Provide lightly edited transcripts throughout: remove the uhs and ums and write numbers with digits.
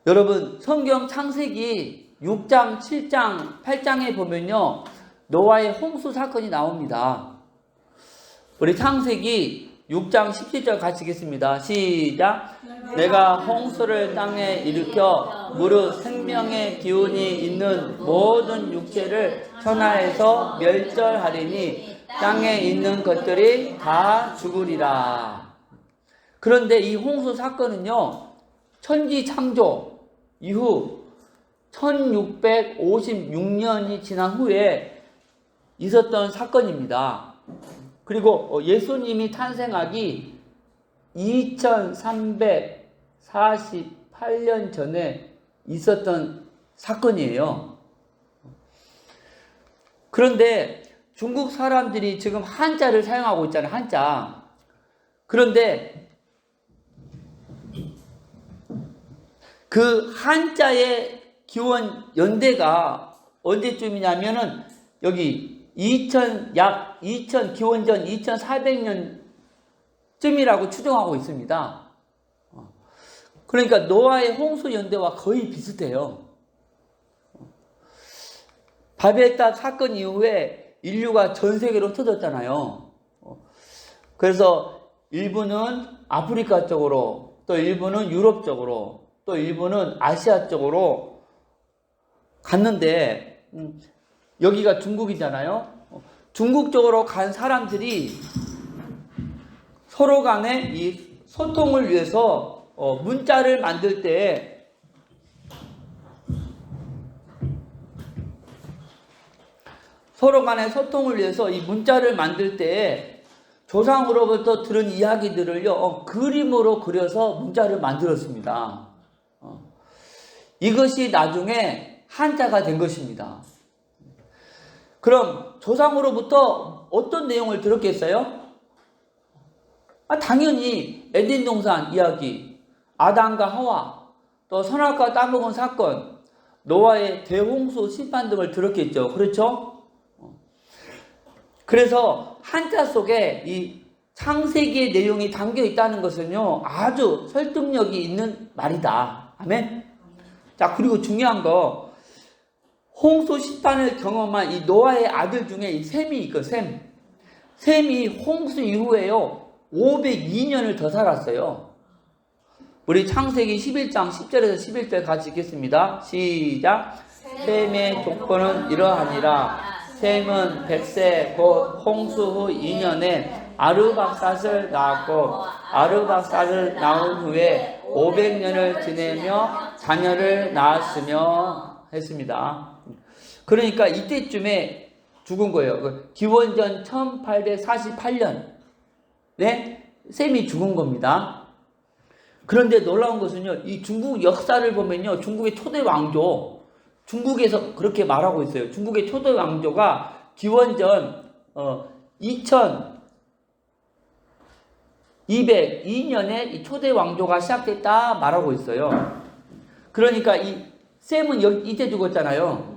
여러분, 성경 창세기 6장, 7장, 8장에 보면요, 노아의 홍수 사건이 나옵니다. 우리 창세기 6장 17절 같이 읽겠습니다. 시작. 내가 홍수를 땅에 일으켜 무릇 생명의 기운이 있는 모든 육체를 천하에서 멸절하리니 땅에 있는 것들이 다 죽으리라. 그런데 이 홍수 사건은요, 천지 창조 이후 1656년이 지난 후에 있었던 사건입니다. 그리고 예수님이 탄생하기 2348년 전에 있었던 사건이에요. 그런데 중국 사람들이 지금 한자를 사용하고 있잖아요. 한자. 그런데 그 한자의 기원 연대가 언제쯤이냐면은 여기 약 2000 기원전 2400년쯤이라고 추정하고 있습니다. 그러니까 노아의 홍수 연대와 거의 비슷해요. 바벨탑 사건 이후에 인류가 전 세계로 터졌잖아요. 그래서 일부는 아프리카 쪽으로, 또 일부는 유럽 쪽으로, 또 일부는 아시아 쪽으로 갔는데, 여기가 중국이잖아요. 중국 쪽으로 간 사람들이 서로 간에 이 소통을 위해서 문자를 만들 때 서로 간의 소통을 위해서 이 문자를 만들 때 조상으로부터 들은 이야기들을요, 그림으로 그려서 문자를 만들었습니다. 이것이 나중에 한자가 된 것입니다. 그럼 조상으로부터 어떤 내용을 들었겠어요? 당연히 에덴 동산 이야기, 아담과 하와, 또 선악과 따먹은 사건, 노아의 대홍수 심판 등을 들었겠죠. 그렇죠? 그래서 한자 속에 이 창세기의 내용이 담겨 있다는 것은요, 아주 설득력이 있는 말이다. 아멘? 자, 그리고 중요한 거, 홍수 심판을 경험한 이 노아의 아들 중에 이 셈이 있거든. 셈이 홍수 이후에요, 502년을 더 살았어요. 우리 창세기 11장 10절에서 11절 같이 읽겠습니다. 시작. 셈의 조건은 이러하니라. 셈은 100세 곧 홍수 후 2년에 아르박삿을 낳았고, 아르박삿을 낳은 후에 500년을 지내며 자녀를 낳았으며 했습니다. 그러니까 이때쯤에 죽은 거예요. 기원전 1848년 네? 셈이 죽은 겁니다. 그런데 놀라운 것은요, 이 중국 역사를 보면요, 중국의 초대 왕조, 중국에서 그렇게 말하고 있어요. 중국의 초대 왕조가 기원전 2202년에 이 초대 왕조가 시작됐다 말하고 있어요. 그러니까 이 셈은 이때 죽었잖아요.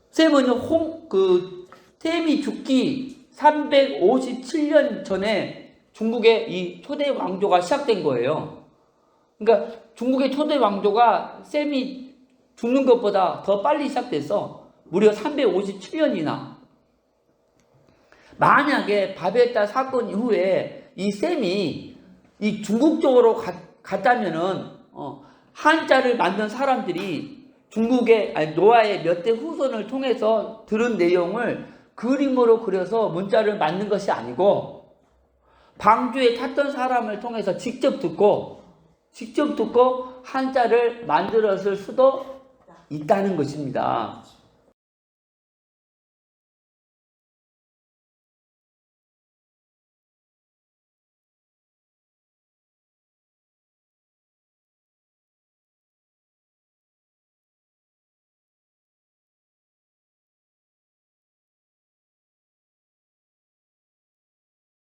셈은 셈이 죽기 357년 전에 중국의 이 초대 왕조가 시작된 거예요. 그러니까 중국의 초대 왕조가 셈이 죽는 것보다 더 빨리 시작돼서 무려 357년이나. 만약에 바벨탑 사건 이후에 이 셈이 이 중국 쪽으로 갔다면은 한자를 만든 사람들이 노아의 몇 대 후손을 통해서 들은 내용을 그림으로 그려서 문자를 만든 것이 아니고 방주에 탔던 사람을 통해서 직접 듣고 한자를 만들었을 수도 있다는 것입니다.